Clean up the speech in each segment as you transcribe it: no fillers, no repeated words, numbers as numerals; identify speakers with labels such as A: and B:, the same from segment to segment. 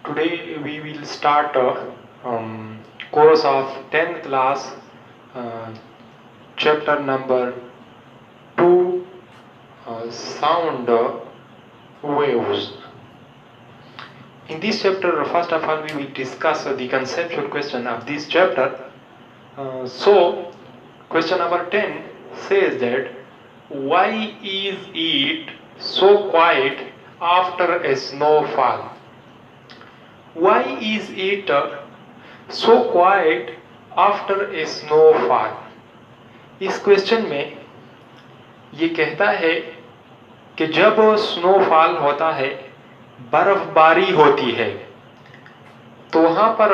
A: Today we will start course of 10th class, uh, chapter number 2, sound waves. In this chapter, first of all, we will discuss the conceptual question of this chapter. So, question number 10 says that why is it so quiet after a snowfall? Why is it so quiet after a snowfall? इस question में ये कहता है कि जब snowfall होता है, बर्फबारी होती है, तो वहाँ पर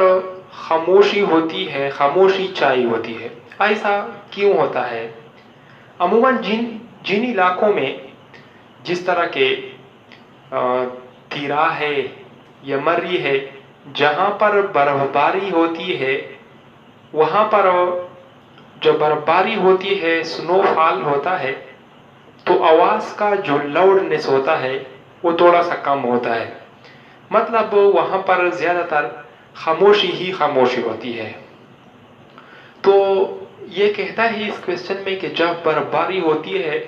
A: खामोशी होती है, खामोशी छाई होती है। ऐसा क्यों होता है? अमूमन जिन इलाकों में जिस तरह के तिरा है या मर्री है, जहाँ पर बर्फबारी होती है, वहाँ पर जब बर्फबारी होती है, स्नोफॉल होता है, तो आवाज़ का जो लाउडनेस होता है वो थोड़ा सा कम होता है। मतलब वहाँ पर ज़्यादातर खामोशी ही खामोशी होती है। तो ये कहता है इस क्वेश्चन में कि जब बर्फबारी होती है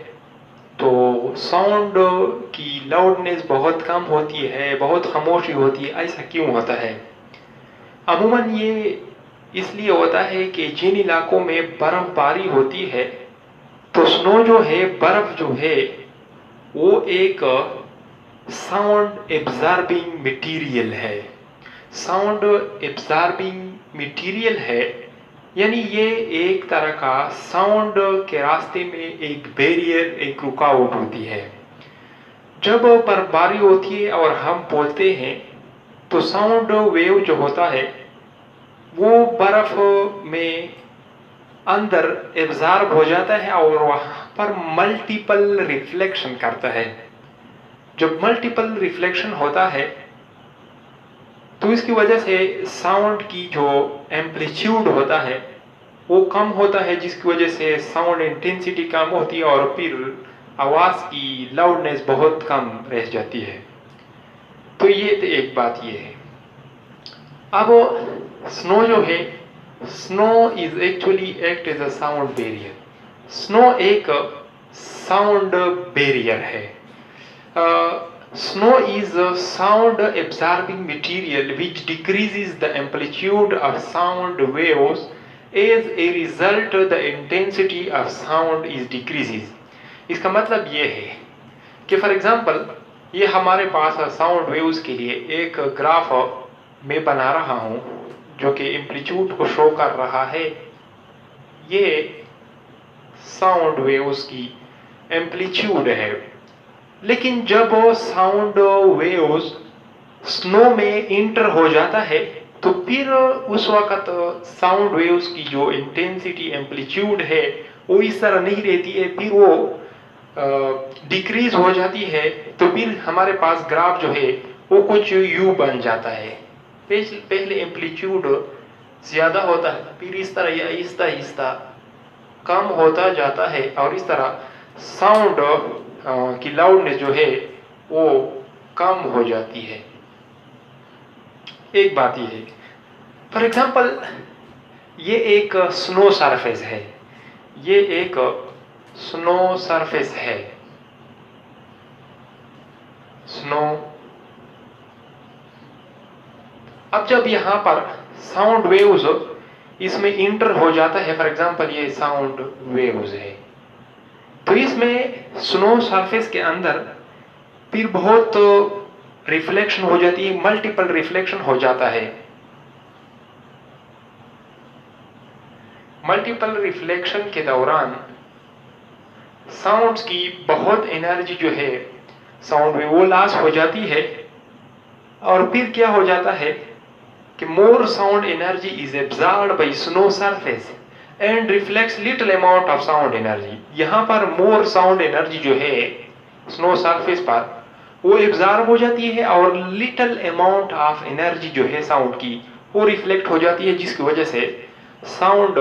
A: तो साउंड की लाउडनेस बहुत कम होती है, बहुत खामोशी होती है। ऐसा क्यों होता है? अमूमन ये इसलिए होता है कि जिन इलाकों में बर्फबारी होती है, तो स्नो जो है, बर्फ जो है, वो एक साउंड एब्जॉर्बिंग मटेरियल है। साउंड एब्जॉर्बिंग मटेरियल है, यानी ये एक तरह का साउंड के रास्ते में एक बैरियर, एक रुकावट होती है। जब बर्फबारी होती है और हम बोलते हैं, तो साउंड वेव जो होता है वो बर्फ में अंदर एब्जॉर्ब हो जाता है और वहाँ पर मल्टीपल रिफ्लेक्शन करता है। जब मल्टीपल रिफ्लेक्शन होता है तो इसकी वजह से साउंड की जो एम्पलीट्यूड होता है वो कम होता है, जिसकी वजह से साउंड इंटेंसिटी कम होती है और फिर आवाज़ की लाउडनेस बहुत कम रह जाती है। तो ये तो एक बात ये है। अब स्नो जो है, snow is actually act as a sound barrier. Snow एक साउंड बैरियर है। Snow is a sound absorbing material which decreases the amplitude of sound waves. As a result, the intensity of sound is decreases. इसका मतलब ये है कि for example ये हमारे पास sound waves के लिए एक ग्राफ में बना रहा हूँ जो कि एम्पलीट्यूड को शो कर रहा है। ये साउंड वेव्स की एम्पलीट्यूड है। लेकिन जब साउंड वेव्स स्नो में इंटर हो जाता है तो फिर उस वक्त साउंड वेव्स की जो इंटेंसिटी, एम्पलीट्यूड है, वो इस तरह नहीं रहती है, फिर वो डिक्रीज हो जाती है। तो फिर हमारे पास ग्राफ जो है वो कुछ यू बन जाता है। पहले एम्पलीट्यूड ज़्यादा होता है, फिर इस तरह या आहिस्ता कम होता जाता है और इस तरह साउंड की लाउडनेस जो है वो कम हो जाती है। एक बात ये है, फॉर एग्जाम्पल ये एक स्नो सरफेस है, ये एक स्नो सरफेस है, स्नो। अब जब यहाँ पर साउंड वेव्स इसमें इंटर हो जाता है, फॉर एग्जाम्पल ये साउंड वेव्स है, तो इसमें स्नो सरफेस के अंदर फिर बहुत रिफ्लेक्शन हो जाती है, मल्टीपल रिफ्लेक्शन हो जाता है। मल्टीपल रिफ्लेक्शन के दौरान साउंड्स की बहुत एनर्जी जो है साउंड में वो लॉस हो जाती है और फिर क्या हो जाता है कि मोर sound energy is absorbed bye snow surface and reflects little amount of sound energy. यहाँ पर मोर साउंड एनर्जी जो है स्नो सरफेस पर वो एब्जॉर्ब हो जाती है और लिटिल अमाउंट ऑफ एनर्जी जो है साउंड की वो रिफ्लेक्ट हो जाती है, जिसकी वजह से साउंड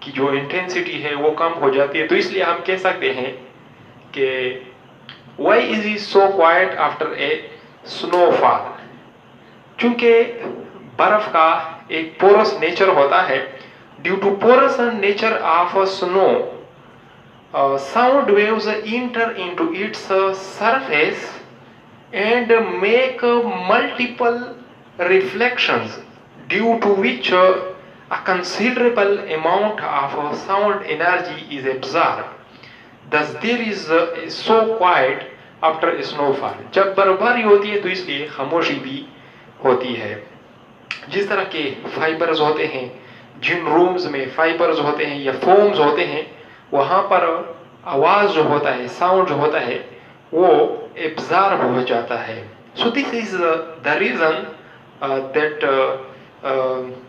A: की जो इंटेंसिटी है वो कम हो जाती है। तो इसलिए हम कह सकते हैं कि why is it so quiet after a snowfall? चूंकि बर्फ का एक पोरस नेचर होता है, due to porous nature of snow, sound waves enter into its surface and make multiple reflections, due to which a considerable amount of sound energy is absorbed. Thus there is so quiet after snowfall. जब बर्फबारी होती है तो इसलिए खामोशी भी होती है। जिस तरह के फाइबर्स होते हैं, जिन रूम्स में फाइबर्स होते हैं या फोम्स होते हैं, वहां पर आवाज जो होता है, साउंड जो होता है, वो एब्जॉर्ब हो जाता है। So this is the reason that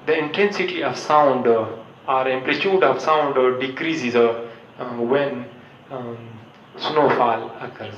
A: the intensity of sound और amplitude of sound decreases when snowfall occurs.